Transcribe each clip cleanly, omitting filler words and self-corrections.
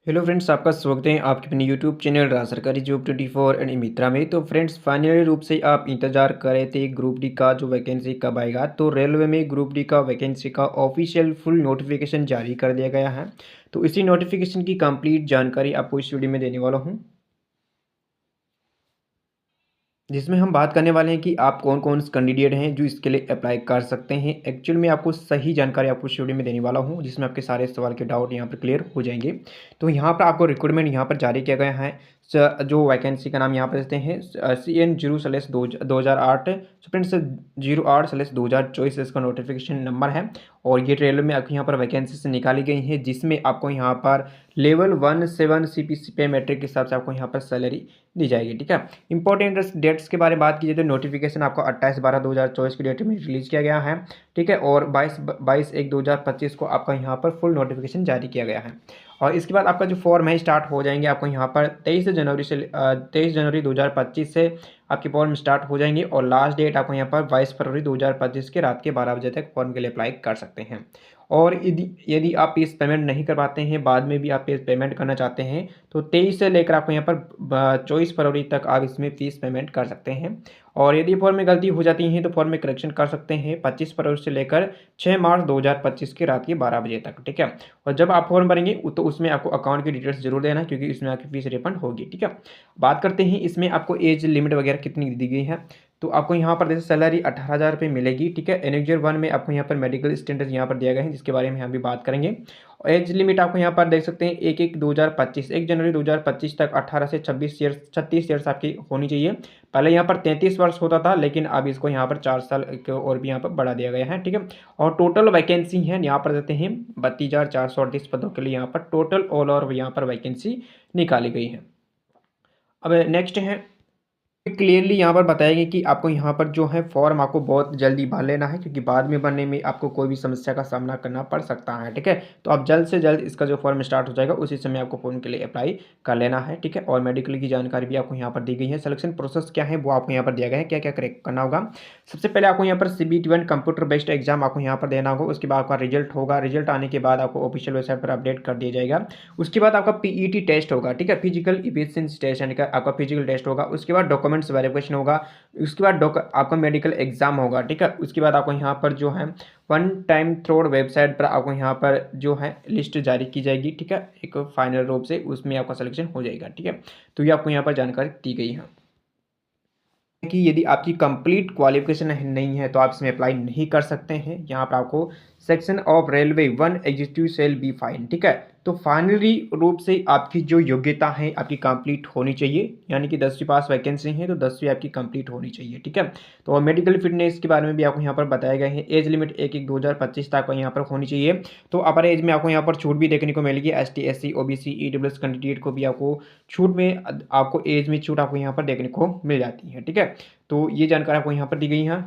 Hello friends, आपका स्वागत है आपके अपने यूट्यूब चैनल राज सरकारी जॉब 24 एंड मित्रा में। तो फ्रेंड्स, फाइनली रूप से आप इंतजार कर रहे थे ग्रुप डी का जो वैकेंसी कब आएगा। तो रेलवे में ग्रुप डी का वैकेंसी का ऑफिशियल फुल नोटिफिकेशन जारी कर दिया गया है। तो इसी नोटिफिकेशन की कंप्लीट जानकारी आपको इस वीडियो में देने वाला हूँ, जिसमें हम बात करने वाले हैं कि आप कौन कौन से कैंडिडेट हैं जो इसके लिए अप्लाई कर सकते हैं। एक्चुअल में आपको सही जानकारी आपको इस वीडियो में देने वाला हूं, जिसमें आपके सारे सवाल के डाउट यहां पर क्लियर हो जाएंगे। तो यहां पर आपको रिक्रूटमेंट यहां पर जारी किया गया है। जो वैकेंसी का नाम यहां पर देते हैं CN 0/2008 फ्रेंड्स 08/2024 इसका नोटिफिकेशन नंबर है। और ये रेलवे में आपको यहाँ पर वैकेंसी से निकाली गई है, जिसमें आपको यहाँ पर लेवल 1 7 CPC पे मैट्रिक के हिसाब से आपको यहाँ पर सैलरी दी जाएगी। ठीक है। इंपॉर्टेंट डेट्स के बारे में बात कीजिए तो नोटिफिकेशन आपको 28/12/2024 की डेट में रिलीज किया गया है। ठीक है। और 22/1/2025 को आपका यहाँ पर फुल नोटिफिकेशन जारी किया गया है। और इसके बाद आपका जो फॉर्म है स्टार्ट हो जाएंगे आपको यहाँ पर 23 जनवरी 2025 से आपके फॉर्म स्टार्ट हो जाएंगे। और लास्ट डेट आपको यहाँ पर 22 फरवरी 2025 के रात के 12 बजे तक फॉर्म के लिए अप्लाई कर सकते हैं। और यदि यदि आप फीस पेमेंट नहीं कर पाते हैं, बाद में भी आप फीस पेमेंट करना चाहते हैं, तो 23 से लेकर आपको यहाँ पर 24 फरवरी तक आप इसमें फ़ीस पेमेंट कर सकते हैं। और यदि फॉर्म में गलती हो जाती है तो फॉर्म में करेक्शन कर सकते हैं 25 फरवरी से लेकर 6 मार्च 2025 की रात के 12 बजे तक। ठीक है। और जब आप फॉर्म भरेंगे तो उसमें आपको अकाउंट की डिटेल्स जरूर देना, क्योंकि इसमें आपकी फीस रिफंड होगी। ठीक है। बात करते हैं इसमें आपको एज लिमिट वगैरह कितनी दी गई है। तो आपको यहाँ पर जैसे सैलरी 18,000 रुपये मिलेगी। ठीक है। एनेक्जर 1 में आपको यहाँ पर मेडिकल स्टैंडर्ड यहाँ पर दिया गया है, जिसके बारे में हम भी बात करेंगे। एज लिमिट आपको यहाँ पर देख सकते हैं 1 जनवरी 2025 तक 18 से 36 ईयर्स आपकी होनी चाहिए। पहले यहाँ पर 33 वर्ष होता था, लेकिन अब इसको यहाँ पर 4 साल और भी यहाँ पर बढ़ा दिया गया है। ठीक है। और टोटल वैकेंसी है यहाँ पर देते हैं 32,438 पदों के लिए यहाँ पर टोटल ऑल ओवर यहाँ पर वैकेंसी निकाली गई है। अब नेक्स्ट है, क्लियरली यहाँ पर बताया गया कि आपको यहाँ पर जो है फॉर्म आपको बहुत जल्दी भर लेना है, क्योंकि बाद में भरने में आपको कोई भी समस्या का सामना करना पड़ सकता है। ठीक है। तो आप जल्द से जल्द इसका जो फॉर्म स्टार्ट हो जाएगा उसी समय आपको फॉर्म के लिए अप्लाई कर लेना है। ठीक है। और मेडिकल की जानकारी भी आपको यहाँ पर दी गई है। सिलेक्शन प्रोसेस क्या है वो आपको यहाँ पर दिया गया है, क्या क्या करेक्ट करना होगा। सबसे पहले आपको यहाँ पर CBT1 कंप्यूटर बेस्ड एग्जाम आपको यहाँ पर देना होगा। उसके बाद आपका रिजल्ट होगा। रिजल्ट आने के बाद आपको ऑफिशियल वेबसाइट पर अपडेट कर दिया जाएगा। उसके बाद आपका PET टेस्ट होगा। ठीक है। फिजिकल एफिशिएंसी टेस्ट, यानी कि आपका फिजिकल टेस्ट होगा। उसके बाद डॉक्यूमेंट्स वेरिफिकेशन होगा। उसके बाद आपका मेडिकल एग्जाम होगा। ठीक है। उसके बाद आपको यहाँ पर जो है वन टाइम थ्रोड वेबसाइट पर आपको यहाँ पर जो है लिस्ट जारी की जाएगी। ठीक है। एक फाइनल रूप से उसमें आपका सिलेक्शन हो जाएगा। ठीक है। तो ये आपको यहाँ पर जानकारी दी गई है कि यदि आपकी कंप्लीट क्वालिफिकेशन नहीं है तो आप इसमें अप्लाई नहीं कर सकते हैं। यहाँ पर आपको section of railway 1 executive cell be fine. ठीक है। तो फाइनली रूप से आपकी जो योग्यता है आपकी कंप्लीट होनी चाहिए, यानी कि 10वीं पास वैकेंसी है तो 10वीं आपकी कंप्लीट होनी चाहिए। ठीक है। तो मेडिकल फिटनेस के बारे में भी आपको यहाँ पर बताया गया है। एज लिमिट 1/1/2025 तक यहाँ पर होनी चाहिए। तो अपर एज में आपको यहाँ पर छूट भी देखने को मिलेगी। ST SC OBC EWS candidate को भी आपको छूट में आपको एज में छूट आपको यहाँ पर देखने को मिल जाती है। ठीक है। तो ये जानकारी आपको यहाँ पर दी गई है।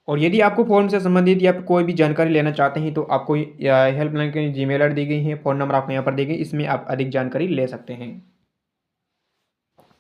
और यदि आपको फॉर्म से संबंधित या कोई भी जानकारी लेना चाहते हैं तो आपको हेल्पलाइन की जीमेल आईडी दी गई है, फ़ोन नंबर आपको यहाँ पर दी गई, इसमें आप अधिक जानकारी ले सकते हैं।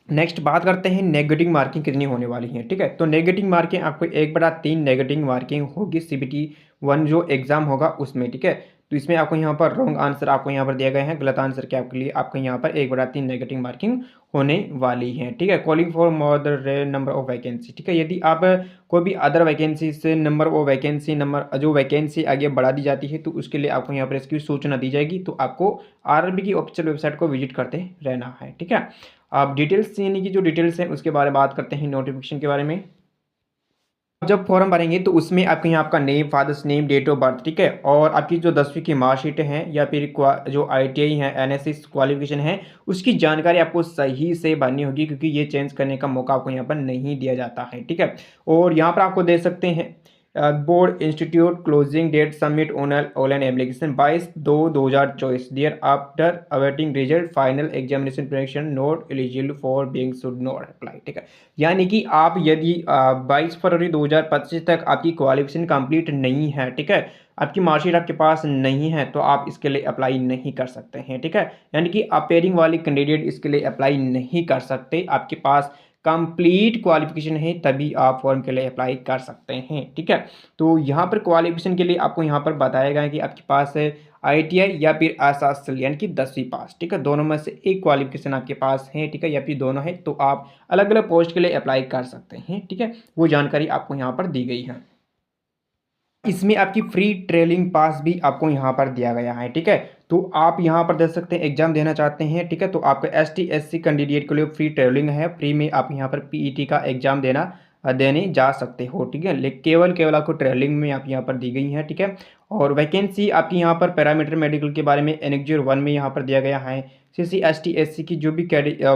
नेक्स्ट बात करते हैं नेगेटिव मार्किंग कितनी होने वाली है। ठीक है। तो नेगेटिव मार्किंग आपको 1/3 नेगेटिव मार्किंग होगी CBT1 जो एग्जाम होगा उसमें। ठीक है। तो इसमें आपको यहाँ पर रॉन्ग आंसर आपको यहाँ पर दिया गया है, गलत आंसर के आपके लिए आपको यहाँ पर 1/3 नेगेटिव मार्किंग होने वाली है। ठीक है। Calling for more the number of vacancy. ठीक है। यदि आप कोई भी अदर वैकेंसी से नंबर ऑफ वैकेंसी नंबर जो वैकेंसी आगे बढ़ा दी जाती है तो उसके लिए आपको यहाँ पर इसकी सूचना दी जाएगी। तो आपको RRB की ऑफिशियल वेबसाइट को विजिट करते रहना है। ठीक है। आप डिटेल्स यानी कि जो डिटेल्स हैं उसके बारे में बात करते हैं, नोटिफिकेशन के बारे में। जब फॉर्म भरेंगे तो उसमें आपके यहाँ आपका name, father's name, date of birth. ठीक है। और आपकी जो 10वीं की मार्कशीट है या फिर जो ITI है, NSS क्वालिफिकेशन है, उसकी जानकारी आपको सही से भरनी होगी, क्योंकि ये चेंज करने का मौका आपको यहाँ पर नहीं दिया जाता है। ठीक है। और यहाँ पर आपको दे सकते हैं board institute closing date submit online application 22/2/2024 there after awaiting result final examination prediction note eligible for being should not apply. ठीक है। यानी कि आप यदि 22 फरवरी 2025 तक आपकी क्वालिफिकेशन कंप्लीट नहीं है, ठीक है, आपकी मार्कशीट आपके पास नहीं है, तो आप इसके लिए अप्लाई नहीं कर सकते हैं। ठीक है। यानी कि अपेयरिंग वाली कैंडिडेट इसके लिए अप्लाई नहीं कर सकते। आपके पास कंप्लीट क्वालिफिकेशन है तभी आप फॉर्म के लिए अप्लाई कर सकते हैं। ठीक है। तो यहाँ पर क्वालिफिकेशन के लिए आपको यहाँ पर बताया गया है कि आपके पास ITI या फिर एसएसएल यानी कि 10वीं पास, ठीक है। दोनों में से एक क्वालिफिकेशन आपके पास है, ठीक है, या फिर दोनों है तो आप अलग अलग पोस्ट के लिए अप्लाई कर सकते हैं, ठीक है। वो जानकारी आपको यहाँ पर दी गई है। इसमें आपकी फ्री ट्रेनिंग पास भी आपको यहाँ पर दिया गया है, ठीक है। तो आप यहाँ पर देख सकते हैं एग्जाम देना चाहते हैं, ठीक है, तो आपका ST SC कैंडिडेट के लिए फ्री ट्रेनिंग है। फ्री में आप यहाँ पर PET का एग्जाम देने जा सकते हो, ठीक है। लेकिन केवल आपको ट्रेनिंग में आप यहाँ पर दी गई है, ठीक है। और वैकेंसी आपकी यहाँ पर पैरामीटर मेडिकल के बारे में एनेक्जर 1 में यहाँ पर दिया गया है। CC ST SC की जो भी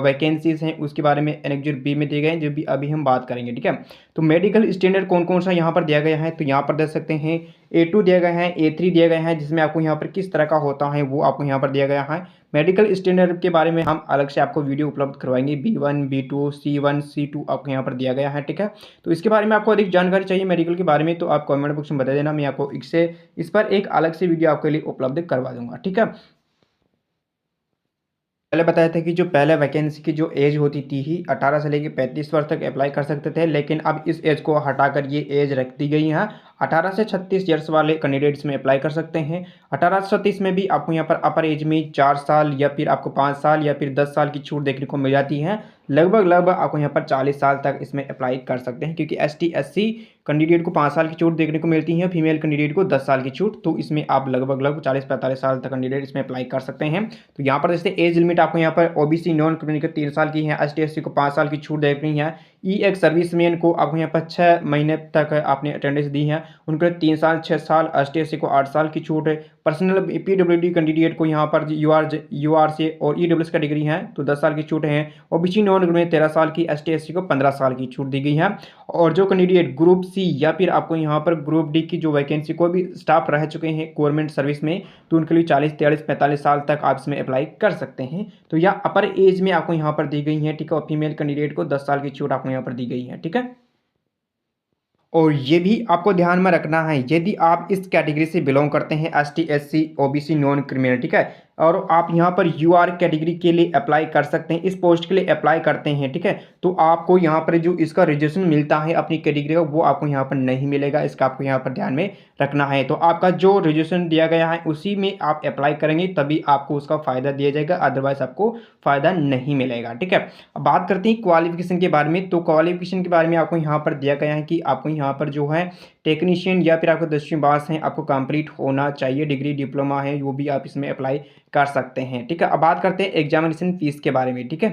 वैकेंसीज हैं उसके बारे में एनेक्जर B में दिए गए हैं, जो भी अभी हम बात करेंगे, ठीक है। तो मेडिकल स्टैंडर्ड कौन कौन सा यहाँ पर दिया गया है, तो यहाँ पर देख सकते हैं A2 दिया गया है, A3 दिया गया है, जिसमें आपको यहाँ पर किस तरह का होता है वो आपको यहाँ पर दिया गया है। मेडिकल स्टैंडर्ड के बारे में हम अलग से आपको वीडियो उपलब्ध करवाएंगे। B1 B2 C1 C2 आपको यहाँ पर दिया गया है, ठीक है। तो इसके बारे में आपको अधिक जानकारी चाहिए मेडिकल के बारे में तो आप कमेंट बॉक्स में बता देना, मैं आपको इस पर एक अलग से वीडियो आपके लिए उपलब्ध करवा दूंगा, ठीक है। पहले बताया था कि जो पहले वैकेंसी की जो एज होती थी ही 18 से लेकर 35 वर्ष तक अप्लाई कर सकते थे, लेकिन अब इस एज को हटाकर ये एज रख दी गई है। 18 से 36 ईयर्स वाले कैंडिडेट्स में अप्लाई कर सकते हैं। 18 से 36 में भी आपको यहाँ पर अपर एज में 4 साल या फिर आपको 5 साल या फिर 10 साल की छूट देखने को मिल जाती है। लगभग आपको यहाँ पर 40 साल तक इसमें अप्लाई कर सकते हैं, क्योंकि ST SC कैंडिडेट को 5 साल की छूट देखने को मिलती है, फीमेल कैंडिडेट को 10 साल की छूट। तो इसमें आप लगभग 40-45 साल तक कैंडिडेट इसमें अप्लाई कर सकते हैं। तो यहाँ पर जैसे एज लिमिट आपको यहाँ पर OBC नॉन क्रिमिनल 3 साल की है, ST SC को 5 साल की छूट देखनी है। एक सर्विसमैन को आपको यहाँ पर 6 महीने तक आपने अटेंडेंस दी है, उनको 3 साल 6 साल, ST SC को 8 साल की छूट है। पर्सनल PWD कैंडिडेट को यहाँ पर UR से और EWS कैटेगरी है तो 10 साल की छूट है। OBC नॉन क्रिमिनल 13 साल की, ST SC को 15 साल की छूट दी गई है। और जो कैंडिडेट ग्रुप C या फिर आपको यहाँ पर ग्रुप D की जो वैकेंसी कोई भी स्टाफ रह चुके हैं गवर्नमेंट सर्विस में, तो उनके लिए 40 43 45 साल तक आप इसमें अप्लाई कर सकते हैं। तो यह अपर एज में आपको यहाँ पर दी गई है, ठीक है। और फीमेल कैंडिडेट को 10 साल की छूट आपको यहाँ पर दी गई है, ठीक है। और ये भी आपको ध्यान में रखना है, यदि आप इस कैटेगरी से बिलोंग करते हैं ST SC OBC non criminal, ठीक है, और आप यहाँ पर UR कैटेगरी के लिए अप्लाई कर सकते हैं, इस पोस्ट के लिए अप्लाई करते हैं, ठीक है, तो आपको यहाँ पर जो इसका रिजर्वेशन मिलता है अपनी कैटेगरी का वो आपको यहाँ पर नहीं मिलेगा। इसका आपको यहाँ पर ध्यान में रखना है। तो आपका जो रिजर्वेशन दिया गया है उसी में आप अप्लाई करेंगे तभी आपको उसका फ़ायदा दिया जाएगा, अदरवाइज आपको फ़ायदा नहीं मिलेगा, ठीक है। अब बात करते हैं क्वालिफिकेशन के बारे में। तो क्वालिफिकेशन के बारे में आपको यहाँ पर दिया गया है कि आपको यहाँ पर जो है टेक्नीशियन या फिर आपको 10वीं पास है, आपको कंप्लीट होना चाहिए। डिग्री डिप्लोमा है वो भी आप इसमें अप्लाई कर सकते हैं, ठीक है। अब बात करते हैं एग्जामिनेशन फीस के बारे में, ठीक है।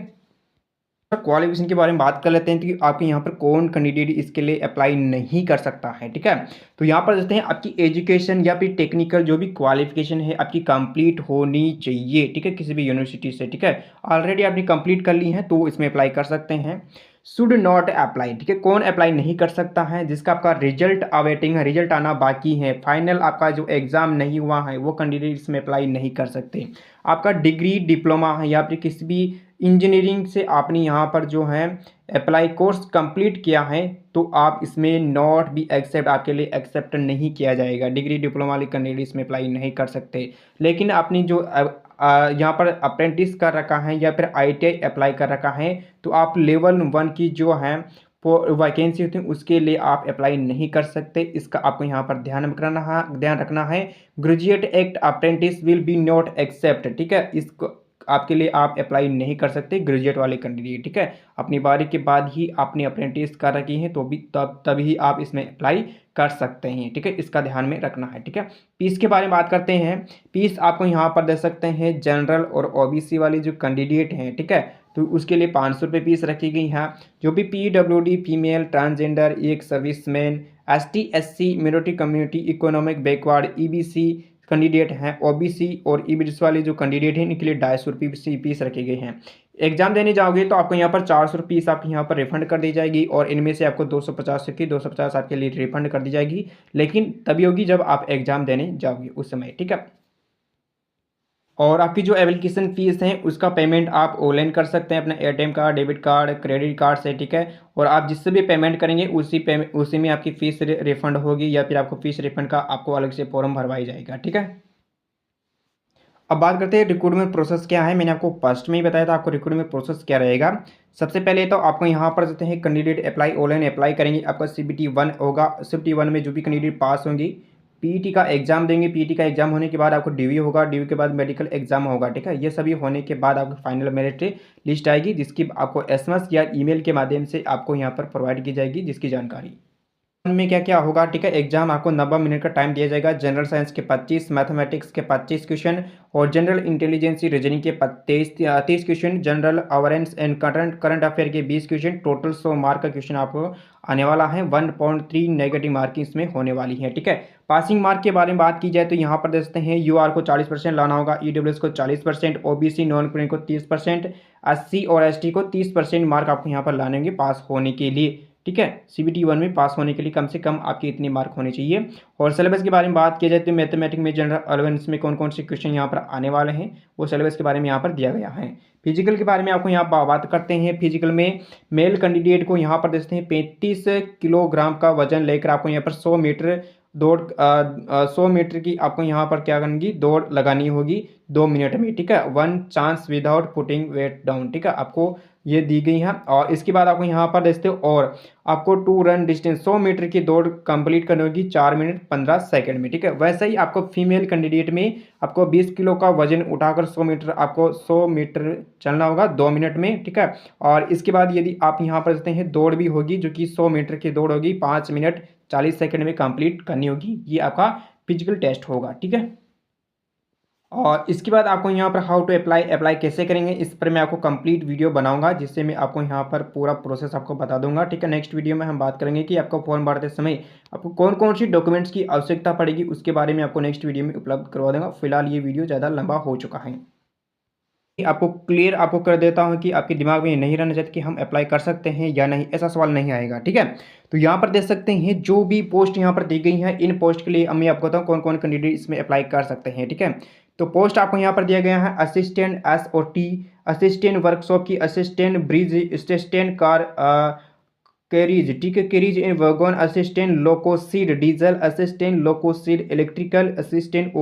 क्वालिफिकेशन के बारे में बात कर लेते हैं कि आपके यहाँ पर कौन कैंडिडेट इसके लिए अप्लाई नहीं कर सकता है, ठीक है। तो यहाँ पर देखते हैं आपकी एजुकेशन या फिर टेक्निकल जो भी क्वालिफिकेशन है आपकी कंप्लीट होनी चाहिए, ठीक है, किसी भी यूनिवर्सिटी से, ठीक है। ऑलरेडी आपने कंप्लीट कर ली है तो इसमें अप्लाई कर सकते हैं। शुड नॉट अप्लाई, ठीक है, कौन अप्लाई नहीं कर सकता है, जिसका आपका रिजल्ट अवेटिंग है, रिजल्ट आना बाकी है, फाइनल आपका जो एग्जाम नहीं हुआ है वो कैंडिडेट इसमें अप्लाई नहीं कर सकते। आपका डिग्री डिप्लोमा है या फिर किसी भी इंजीनियरिंग से आपने यहाँ पर जो है अप्लाई कोर्स कंप्लीट किया है तो आप इसमें नॉट बी एक्सेप्ट, आपके लिए एक्सेप्ट नहीं किया जाएगा। डिग्री डिप्लोमा वाले कैंडिडेट इसमें अप्लाई नहीं कर सकते। लेकिन आपने जो यहाँ पर अप्रेंटिस कर रखा है या फिर ITI अप्लाई कर रखा है तो आप लेवल 1 की जो है वैकेंसी होती है उसके लिए आप अप्लाई नहीं कर सकते। इसका आपको यहाँ पर ध्यान रखना है। Graduate act apprentice will be not accept, ठीक है, इसको आपके लिए आप अप्लाई नहीं कर सकते ग्रेजुएट वाले कैंडिडेट, ठीक है। अपनी बारी के बाद ही आपने अप्रेंटिस कर रखी है तो भी तभी आप इसमें अप्लाई कर सकते हैं, ठीक है। इसका ध्यान में रखना है, ठीक है। फीस के बारे में बात करते हैं। फीस आपको यहाँ पर दे सकते हैं जनरल और OBC वाली जो कैंडिडेट हैं, ठीक है, तो उसके लिए 500 रुपये फीस रखी गई है। जो भी PWD फीमेल ट्रांसजेंडर एक serviceman ST SC minority community economic backward EBC candidate हैं, OBC और EBC वाले जो कैंडिडेट हैं इनके लिए 250 रुपये फीस रखे गए हैं। एग्जाम देने जाओगे तो आपको यहाँ पर 400 फीस आपको यहाँ पर रिफंड कर दी जाएगी और इनमें से आपको 250 आपके लिए रिफंड कर दी जाएगी, लेकिन तभी होगी जब आप एग्जाम देने जाओगे उस समय, ठीक है। और आपकी जो एप्लीकेशन फ़ीस है उसका पेमेंट आप ऑनलाइन कर सकते हैं अपना ATM card, debit card, credit card से, ठीक है। और आप जिससे भी पेमेंट करेंगे उसी में आपकी फ़ीस रिफंड होगी या फिर आपको फ़ीस रिफंड का आपको अलग से फॉर्म भरवाई जाएगा, ठीक है। अब बात करते हैं रिक्रूटमेंट प्रोसेस क्या है। मैंने आपको फर्स्ट में ही बताया था आपको रिक्रूटमेंट प्रोसेस क्या रहेगा। सबसे पहले तो आपको यहाँ पर देते हैं कैंडिडेट अप्लाई ऑनलाइन अप्लाई करेंगे। आपका CBT 1 होगा, CBT 1 में जो भी कैंडिडेट पास होंगी पीईटी का एग्जाम देंगे, पीईटी का एग्जाम होने के बाद आपको डीवी होगा, डीवी के बाद मेडिकल एग्जाम होगा, ठीक है। ये सभी होने के बाद आपको फाइनल मेरिट लिस्ट आएगी, जिसकी आपको एसएमएस या ईमेल के माध्यम से आपको यहाँ पर प्रोवाइड की जाएगी, जिसकी जानकारी में क्या क्या होगा, ठीक है। एग्जाम आपको 90 मिनट का टाइम दिया जाएगा। जनरल साइंस के 25, मैथमेटिक्स के 25 क्वेश्चन और जनरल इंटेलिजेंसी रीजनिंग के 30 question, general awareness and current affair के 20 क्वेश्चन, टोटल 100 मार्क का क्वेश्चन आपको आने वाला है। 1.3 नेगेटिव मार्किंग इसमें होने वाली है, ठीक है। पासिंग मार्क के बारे में बात की जाए तो यहाँ पर देखते हैं यूआर को 40% लाना होगा, ईडब्ल्यूएस को 40%, ओबीसी नॉन क्रिमिनल को 30%, एससी और एसटी को 30% मार्क आपको यहाँ पर लाने होंगे पास होने के लिए, ठीक है। सीबीटी 1 में पास होने के लिए कम से कम आपके इतने मार्क होने चाहिए। और सिलेबस के बारे में बात की जाए तो मैथमेटिक्स में जनरल अवेयरनेस में कौन कौन से क्वेश्चन यहाँ पर आने वाले हैं, वो सिलेबस के बारे में यहाँ पर दिया गया है। फिजिकल के बारे में आपको यहाँ बात करते हैं। फिजिकल में मेल कैंडिडेट को यहाँ पर देखते हैं 35 किलोग्राम का वजन लेकर आपको यहाँ पर 100 मीटर दौड़ 100 मीटर की आपको यहाँ पर क्या करनी, दौड़ लगानी होगी 2 मिनट में, ठीक है। 1 chance without putting weight down, ठीक है, आपको ये दी गई है। और इसके बाद आपको यहाँ पर देखते हो और आपको 2 रन डिस्टेंस 100 मीटर की दौड़ कंप्लीट करनी होगी 4 मिनट 15 सेकंड में, ठीक है। वैसे ही आपको फीमेल कैंडिडेट में आपको 20 किलो का वजन उठाकर 100 मीटर आपको 100 मीटर चलना होगा 2 मिनट में, ठीक है। और इसके बाद यदि आप यहाँ पर देखते हैं दौड़ भी होगी, जो कि 100 मीटर की दौड़ होगी 5 मिनट 40 सेकंड में कंप्लीट करनी होगी। ये आपका फिजिकल टेस्ट होगा, ठीक है। और इसके बाद आपको यहाँ पर हाउ टू अप्लाई कैसे करेंगे, इस पर मैं आपको कंप्लीट वीडियो बनाऊंगा, जिससे मैं आपको यहाँ पर पूरा प्रोसेस आपको बता दूंगा, ठीक है। नेक्स्ट वीडियो में हम बात करेंगे कि आपको फॉर्म भरते समय आपको कौन कौन सी डॉक्यूमेंट्स की आवश्यकता पड़ेगी, उसके बारे में आपको नेक्स्ट वीडियो में उपलब्ध करवा दूंगा। फिलहाल ये वीडियो ज़्यादा लंबा हो चुका है। आपको क्लियर आपको कर देता हूं कि आपके दिमाग में ये नहीं रहना चाहिए कि हम अप्लाई कर सकते हैं या नहीं, ऐसा सवाल नहीं आएगा, ठीक है। तो यहाँ पर देख सकते हैं जो भी पोस्ट यहाँ पर दी गई है, इन पोस्ट के लिए मैं आपको बताऊँ कौन कौन कैंडिडेट इसमें अप्लाई कर सकते हैं, ठीक है। तो पोस्ट आपको यहाँ पर दिया गया है असिस्टेंट SOT, असिस्टेंट वर्कशॉप की, assistant bridge, assistant car carriage, ठीक है, carriage and wagon, assistant loco shed diesel, assistant loco shed electrical, assistant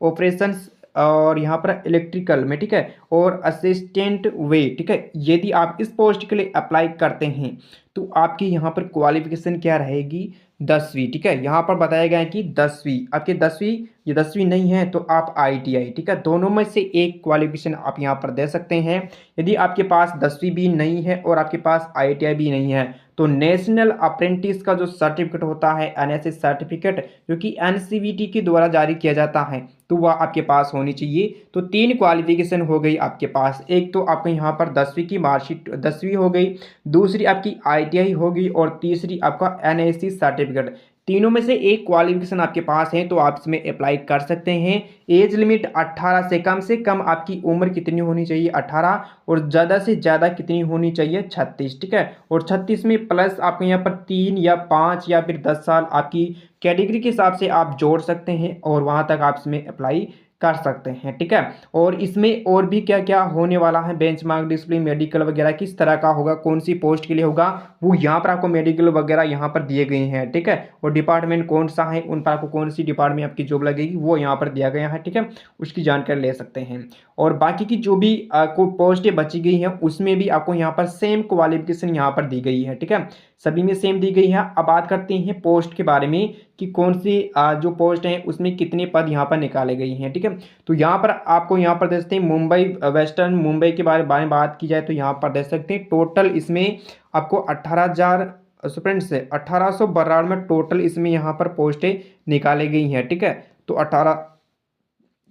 operations और यहाँ पर इलेक्ट्रिकल में, ठीक है, और असिस्टेंट वे, ठीक है। यदि आप इस पोस्ट के लिए अप्लाई करते हैं तो आपकी यहाँ पर क्वालिफिकेशन क्या रहेगी, 10वीं, ठीक है। यहाँ पर बताया गया है कि 10वीं, आपके 10वीं, ये 10वीं नहीं है तो आप ITI, ठीक है, दोनों में से एक क्वालिफिकेशन आप यहाँ पर दे सकते हैं। यदि आपके पास 10वीं भी नहीं है और आपके पास ITI भी नहीं है तो नेशनल अप्रेंटिस का जो सर्टिफिकेट होता है, NSS सर्टिफिकेट, जो कि NCVT के द्वारा जारी किया जाता है, तो वह आपके पास होनी चाहिए। तो 3 क्वालिफिकेशन हो गई आपके पास। एक तो आपको यहाँ पर 10वीं की मार्कशीट 10वीं हो गई, दूसरी आपकी ITI होगी और तीसरी आपका NSS सर्टिफिकेट। तीनों में से एक क्वालिफिकेशन आपके पास है तो आप इसमें अप्लाई कर सकते हैं। एज लिमिट 18 से कम आपकी उम्र कितनी होनी चाहिए, 18, और ज़्यादा से ज़्यादा कितनी होनी चाहिए, 36, ठीक है। और 36 में प्लस आपको यहाँ पर 3 या 5 या फिर 10 साल आपकी कैटेगरी के हिसाब से आप जोड़ सकते हैं और वहाँ तक आप इसमें अप्लाई कर सकते हैं, ठीक है। और इसमें और भी क्या क्या होने वाला है, बेंचमार्क डिसिप्लिन, मेडिकल वगैरह किस तरह का होगा, कौन सी पोस्ट के लिए होगा, वो यहाँ पर आपको मेडिकल वगैरह यहाँ पर दिए गए हैं, ठीक है। और डिपार्टमेंट कौन सा है, उन पर आपको कौन सी डिपार्टमेंट में आपकी जॉब लगेगी वो यहाँ पर दिया गया है, ठीक है, उसकी जानकारी ले सकते हैं। और बाकी की जो भी को पोस्टें बची गई हैं उसमें भी आपको यहाँ पर सेम क्वालिफिकेशन यहाँ पर दी गई है, ठीक है, सभी में सेम दी गई है। अब बात करते हैं पोस्ट के बारे में कि कौन सी जो पोस्ट है उसमें कितने पद यहाँ पर निकाले गए हैं, ठीक है। तो यहाँ पर आपको यहाँ पर देख सकते हैं मुंबई, वेस्टर्न मुंबई के बारे में बात की जाए तो यहाँ पर देख सकते हैं टोटल इसमें आपको 18,000 स्टूडेंट से 1892 में टोटल इसमें यहाँ पर पोस्टें निकाली गई हैं, ठीक है। तो 18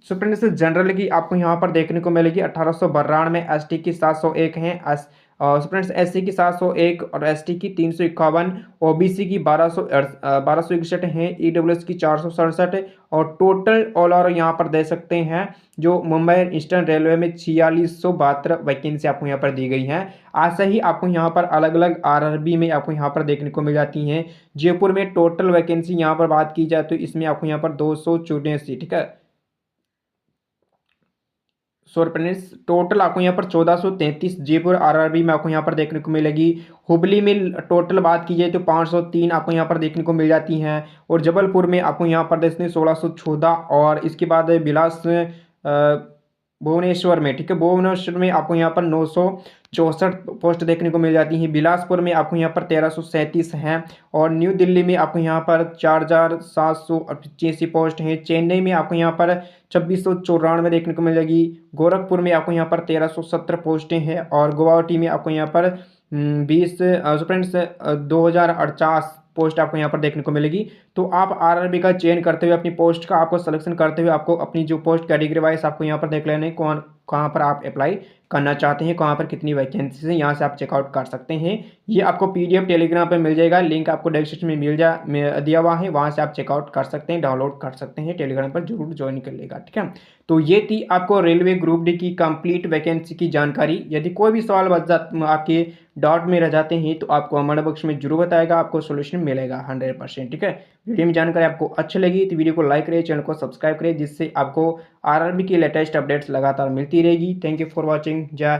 स्टूडेंट से जनरल की आपको यहाँ पर देखने को मिलेगी 1892 में, ST की 701 हैं, स्टूडेंट्स SC की 701 और ST की 351, OBC की 1261 हैं, EWS की 467 और टोटल ऑल ओवर यहाँ पर दे सकते हैं जो मुंबई ईस्टर्न रेलवे में 4672 वैकेंसी आपको यहाँ पर दी गई हैं। ऐसा ही आपको यहाँ पर अलग अलग RRB में आपको यहाँ पर देखने को मिल जाती हैं। जयपुर में टोटल वैकेंसी यहाँ पर बात की जाए तो इसमें आपको यहाँ पर 284, ठीक है, टोटल आपको यहाँ पर 1433 जयपुर RRB में आपको यहाँ पर देखने को मिलेगी। हुबली में टोटल बात की जाए तो 503 आपको यहाँ पर देखने को मिल जाती हैं और जबलपुर में आपको यहाँ पर देखने 1614 और इसके बाद बिलास भुवनेश्वर में, ठीक है, भुवनेश्वर में आपको यहाँ पर 964 पोस्ट देखने को मिल जाती हैं। बिलासपुर में आपको यहाँ पर 1337 हैं और न्यू दिल्ली में आपको यहाँ पर 4785 पोस्ट हैं। चेन्नई में आपको यहाँ पर 2694 देखने को मिल जाएगी। गोरखपुर में आपको यहाँ पर 1370 पोस्टें हैं और गुवाहाटी में आपको यहाँ पर 2050 पोस्ट आपको यहाँ पर देखने को मिलेगी। तो आप आरआरबी का चयन करते हुए अपनी पोस्ट का आपको सिलेक्शन करते हुए आपको अपनी जो पोस्ट कैटेगरी वाइज आपको यहाँ पर देख लेना है कौन कहाँ पर आप अप्लाई करना चाहते हैं, कहाँ पर कितनी वैकेंसीज हैं, यहाँ से आप चेकआउट कर सकते हैं। ये आपको पीडीएफ टेलीग्राम पे मिल जाएगा, लिंक आपको डिस्क्रिप्शन में दिया हुआ है, वहाँ से आप चेकआउट कर सकते हैं, डाउनलोड कर सकते हैं, टेलीग्राम पर जरूर ज्वाइन कर लेगा, ठीक है। तो ये थी आपको रेलवे ग्रुप डी की कंप्लीट वैकेंसी की जानकारी। यदि कोई भी सवाल आपके डाउट में रह जाते हैं तो आपको कमेंट बॉक्स में जरूर बताएगा, आपको सोल्यूशन मिलेगा 100%, ठीक है। वीडियो में जानकारी आपको अच्छी लगी तो वीडियो को लाइक करें, चैनल को सब्सक्राइब करें, जिससे आपको आरआरबी की लेटेस्ट अपडेट्स लगातार मिलती रहेगी। Thank you for watching. जय